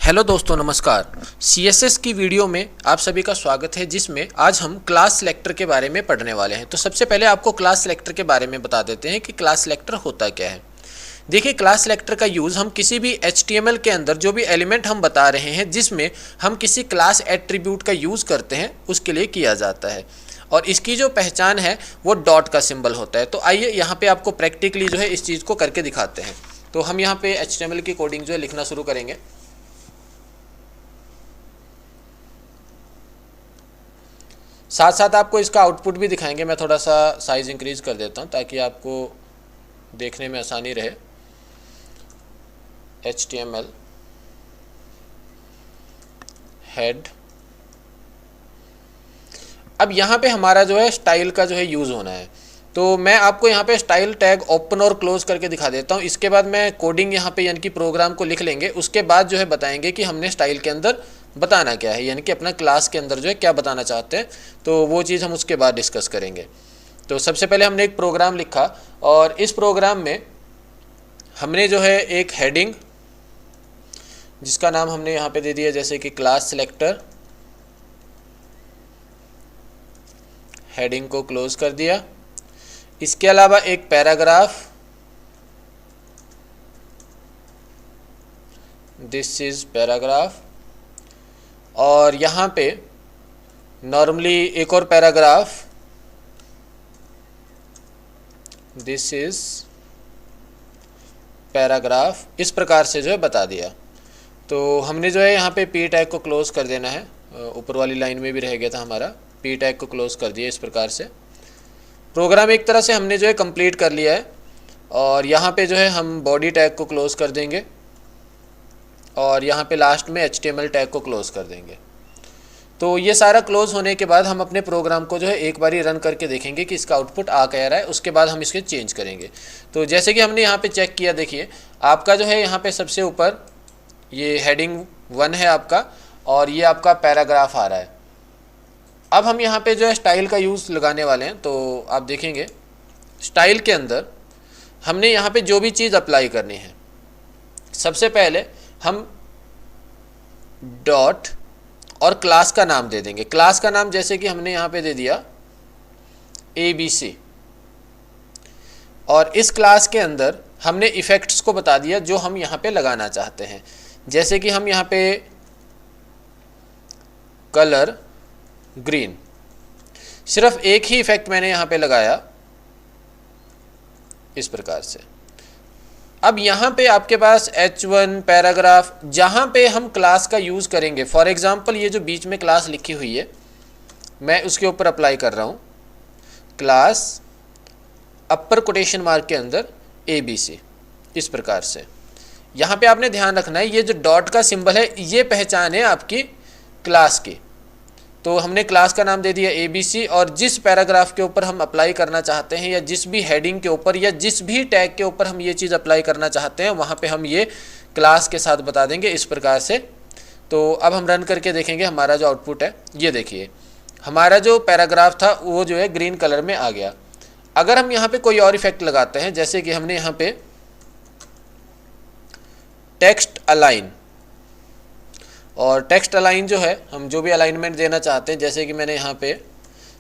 Hello दोस्तों, नमस्कार। CSS की वीडियो में आप सभी का स्वागत है, जिसमें आज हम क्लास सिलेक्टर के बारे में पढ़ने वाले हैं। तो सबसे पहले आपको क्लास सिलेक्टर के बारे में बता देते हैं कि क्लास सिलेक्टर होता क्या है। देखिए, क्लास सिलेक्टर का यूज़ हम किसी भी HTML के अंदर जो भी एलिमेंट हम बता रहे हैं, जिसमें हम किसी क्लास एट्रीब्यूट का यूज़ करते हैं, उसके लिए किया जाता है। और इसकी जो पहचान है वो डॉट का सिंबल होता है। तो आइए यहाँ पे आपको प्रैक्टिकली जो है इस चीज़ को करके दिखाते हैं। तो हम यहाँ पे HTML की कोडिंग जो है लिखना शुरू करेंगे। साथ साथ आपको इसका आउटपुट भी दिखाएंगे। मैं थोड़ा सा साइज़ इंक्रीज़ कर देता हूँ ताकि आपको देखने में आसानी रहे। HTML head. अब यहाँ पे हमारा जो है स्टाइल का जो है यूज़ होना है। तो मैं आपको यहाँ पे स्टाइल टैग ओपन और क्लोज करके दिखा देता हूँ। इसके बाद मैं कोडिंग यहाँ पे यानी कि प्रोग्राम को लिख लेंगे। उसके बाद जो है बताएंगे कि हमने स्टाइल के अंदर बताना क्या है, यानी कि अपना क्लास के अंदर जो है क्या बताना चाहते हैं। तो वो चीज़ हम उसके बाद डिस्कस करेंगे। तो सबसे पहले हमने एक प्रोग्राम लिखा और इस प्रोग्राम में हमने जो है एक हेडिंग, जिसका नाम हमने यहाँ पे दे दिया जैसे कि क्लास सिलेक्टर। हेडिंग को क्लोज कर दिया। इसके अलावा एक पैराग्राफ, दिस इज पैराग्राफ। और यहाँ पे नॉर्मली एक और पैराग्राफ, दिस इज पैराग्राफ। इस प्रकार से जो है बता दिया। तो हमने जो है यहाँ पे पी टैग को क्लोज कर देना है। ऊपर वाली लाइन में भी रह गया था हमारा, पी टैग को क्लोज कर दिया। इस प्रकार से प्रोग्राम एक तरह से हमने जो है कंप्लीट कर लिया है। और यहाँ पे जो है हम बॉडी टैग को क्लोज कर देंगे और यहाँ पे लास्ट में HTML टैग को क्लोज कर देंगे। तो ये सारा क्लोज होने के बाद हम अपने प्रोग्राम को जो है एक बारी रन करके देखेंगे कि इसका आउटपुट आ क्या रहा है। उसके बाद हम इसके चेंज करेंगे। तो जैसे कि हमने यहाँ पे चेक किया, देखिए आपका जो है यहाँ पे सबसे ऊपर ये हेडिंग 1 है आपका, और ये आपका पैराग्राफ आ रहा है। अब हम यहाँ पे जो है स्टाइल का यूज़ लगाने वाले हैं। तो आप देखेंगे स्टाइल के अंदर हमने यहाँ पे जो भी चीज़ अप्लाई करनी है, सबसे पहले हम डॉट और क्लास का नाम दे देंगे। क्लास का नाम जैसे कि हमने यहाँ पे दे दिया ABC। और इस क्लास के अंदर हमने इफ़ेक्ट्स को बता दिया जो हम यहाँ पे लगाना चाहते हैं। जैसे कि हम यहाँ पे कलर ग्रीन, सिर्फ एक ही इफेक्ट मैंने यहाँ पे लगाया इस प्रकार से। अब यहाँ पे आपके पास H1 पैराग्राफ, जहाँ पे हम क्लास का यूज़ करेंगे, फॉर एग्जांपल ये जो बीच में क्लास लिखी हुई है, मैं उसके ऊपर अप्लाई कर रहा हूँ क्लास अपर कोटेशन मार्क के अंदर ABC। इस प्रकार से यहाँ पे आपने ध्यान रखना है, ये जो डॉट का सिंबल है ये पहचान है आपकी क्लास की। तो हमने क्लास का नाम दे दिया ABC, और जिस पैराग्राफ के ऊपर हम अप्लाई करना चाहते हैं, या जिस भी हेडिंग के ऊपर, या जिस भी टैग के ऊपर हम ये चीज़ अप्लाई करना चाहते हैं, वहाँ पे हम ये क्लास के साथ बता देंगे इस प्रकार से। तो अब हम रन करके देखेंगे हमारा जो आउटपुट है। ये देखिए हमारा जो पैराग्राफ था वो जो है ग्रीन कलर में आ गया। अगर हम यहाँ पे कोई और इफेक्ट लगाते हैं, जैसे कि हमने यहाँ पे टेक्स्ट अलाइन, और टेक्स्ट अलाइन जो है हम जो भी अलाइनमेंट देना चाहते हैं, जैसे कि मैंने यहाँ पे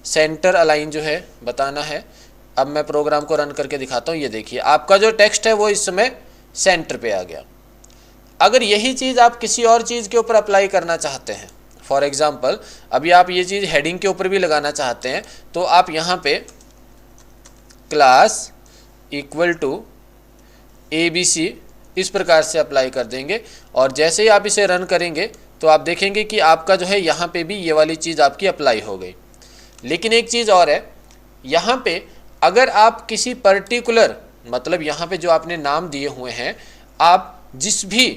सेंटर अलाइन जो है बताना है। अब मैं प्रोग्राम को रन करके दिखाता हूँ। ये देखिए आपका जो टेक्स्ट है वो इस समय सेंटर पे आ गया। अगर यही चीज़ आप किसी और चीज़ के ऊपर अप्लाई करना चाहते हैं, फॉर एग्जाम्पल अभी आप ये चीज़ हेडिंग के ऊपर भी लगाना चाहते हैं, तो आप यहाँ पे क्लास इक्वल टू ABC इस प्रकार से अप्लाई कर देंगे। और जैसे ही आप इसे रन करेंगे तो आप देखेंगे कि आपका जो है यहाँ पे भी ये वाली चीज़ आपकी अप्लाई हो गई। लेकिन एक चीज़ और है, यहाँ पे अगर आप किसी पर्टिकुलर, मतलब यहाँ पे जो आपने नाम दिए हुए हैं, आप जिस भी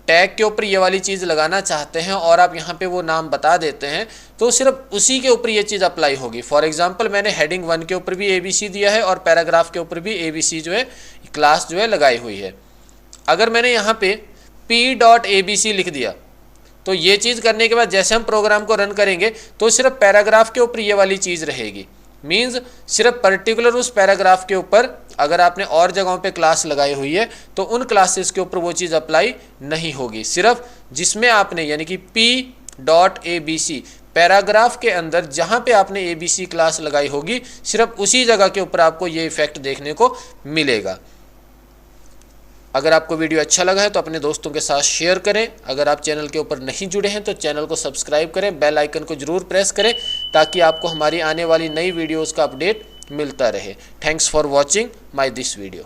टैग के ऊपर ये वाली चीज़ लगाना चाहते हैं और आप यहाँ पे वो नाम बता देते हैं, तो सिर्फ उसी के ऊपर ये चीज़ अप्लाई होगी। फॉर एग्जांपल मैंने हेडिंग 1 के ऊपर भी ABC दिया है और पैराग्राफ के ऊपर भी ABC जो है क्लास जो है लगाई हुई है। अगर मैंने यहाँ पे P.ABC लिख दिया, तो ये चीज़ करने के बाद जैसे हम प्रोग्राम को रन करेंगे तो सिर्फ पैराग्राफ के ऊपर ये वाली चीज़ रहेगी। मीन्स सिर्फ पर्टिकुलर उस पैराग्राफ के ऊपर अगर आपने और जगहों पे क्लास लगाई हुई है तो उन क्लासेस के ऊपर वो चीज़ अप्लाई नहीं होगी। सिर्फ जिसमें आपने यानी कि P.ABC पैराग्राफ के अंदर जहाँ पे आपने ABC क्लास लगाई होगी सिर्फ उसी जगह के ऊपर आपको ये इफेक्ट देखने को मिलेगा। अगर आपको वीडियो अच्छा लगा है तो अपने दोस्तों के साथ शेयर करें। अगर आप चैनल के ऊपर नहीं जुड़े हैं तो चैनल को सब्सक्राइब करें, बेल आइकन को जरूर प्रेस करें ताकि आपको हमारी आने वाली नई वीडियोस का अपडेट मिलता रहे। Thanks for watching my this video.